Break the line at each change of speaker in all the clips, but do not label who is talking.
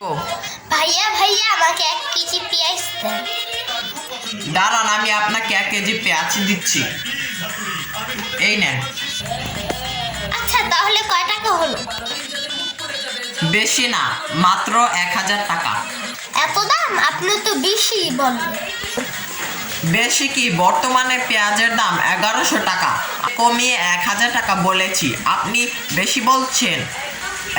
ও
ভাইয়া ভাইয়া আমাকে 1 কেজি পেঁয়াজ দেন।
দাঁড়ান, আমি আপনাকে 1 কেজি পেঁয়াজ দিচ্ছি। এই নেন।
আচ্ছা তাহলে কয় টাকা হলো?
বেশি না, মাত্র 1000 টাকা।
এত দাম? আপনি তো বেশি বললেন।
বেশি কি, বর্তমানে পেঁয়াজের দাম 1100 টাকা, কমিয়ে 1000 টাকা বলেছি। আপনি বেশি বলছেন।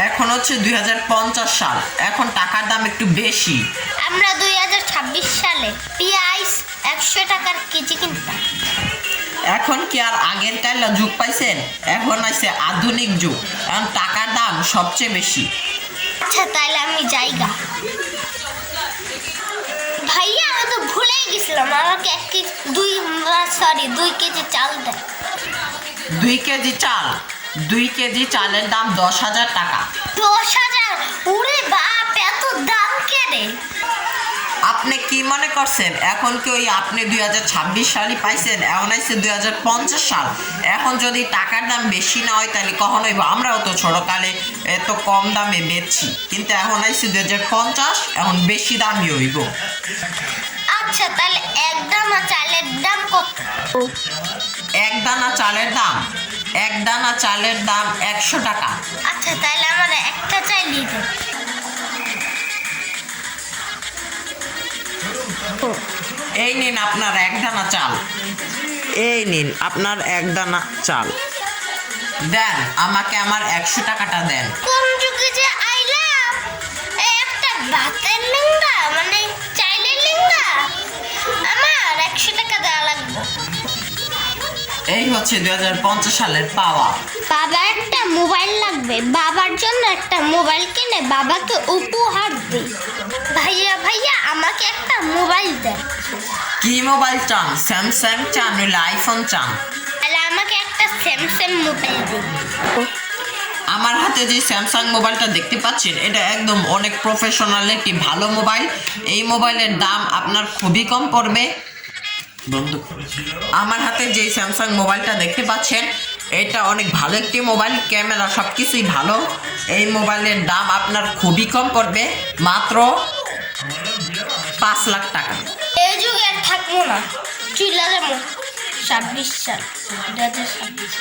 এখন হচ্ছে 2050 সাল, এখন টাকার দাম একটু বেশি।
আমরা 2026 সালে পেঁয়াজ 100 টাকার কেজি কিনতাম।
এখন কি আর আগের কালে যুগ পাইছেন? এখন আছে আধুনিক যুগ, এখন টাকার দাম সবচেয়ে বেশি।
আচ্ছা তাহলে আমি যাইগা। ভাইয়া আমি তো ভুলেই গেছিলাম, আমাকে 1 কেজি 2 কেজি চাল দেন।
2 কেজি চাল? 2 কেজি চালের দাম 10,000 টাকা।
10,000? ওরে বাপ, এত দাম কেনে?
আপনি কি মনে করছেন এখন কি ওই আপনি 2026 সালই পাইছেন? এখন আসছে 2050 সাল। এখন যদি টাকার দাম বেশি না হয় তাহলে কখন হইব? আমরাও তো ছোটকালে এত কম দামে বেচছি, কিন্তু এখন আসছে 2050, এখন বেশি দামই হইব।
আচ্ছা তাহলে এক দানা চালের দাম কত?
এক দানা চালের দাম, এক দানা চালের দাম 100 টাকা।
আচ্ছা তাহলে আমার একটা চাল দিয়ে দেন।
এই নিন আপনার 1 দানা চাল। এই নিন আপনার 1 দানা চাল। দেন আমাকে আমার 100 টাকাটা দেন।
কোন যুগে যে আইলাম, এই একটা ভাতের লিঙ্গা মানে চাইলের লিঙ্গা, আমার 100 টাকা দেওয়া লাগবে।
এই হচ্ছে 2050 সালের পাওয়া।
বাবার একটা মোবাইল লাগবে, বাবার জন্য একটা মোবাইল কিনে বাবাকে উপহার দিই। ভাইয়া ভাইয়া আমাকে একটা মোবাইল দেন।
কি মোবাইল চান? স্যামসাং চান নাহলে আইফোন চান?
তাহলে আমাকে একটা স্যামসাং মোবাইল দিন।
আমার হাতে যে স্যামসাং মোবাইলটা দেখতে পাচ্ছেন, এটা একদম অনেক প্রফেশনাল একটি ভালো মোবাইল। এই মোবাইলের দাম আপনার খুবই কম পড়বে। বন্ধু, আমার হাতে যে স্যামসাং মোবাইলটা দেখতে পাচ্ছেন, এটা অনেক ভালো একটি মোবাইল, ক্যামেরা সব কিছুই ভালো। এই মোবাইলের দাম আপনার খুবই কম পড়বে, মাত্র 5 লাখ টাকা।
এই যুগে আর থাকবো না, চলে যাবো 26 সাল 2026।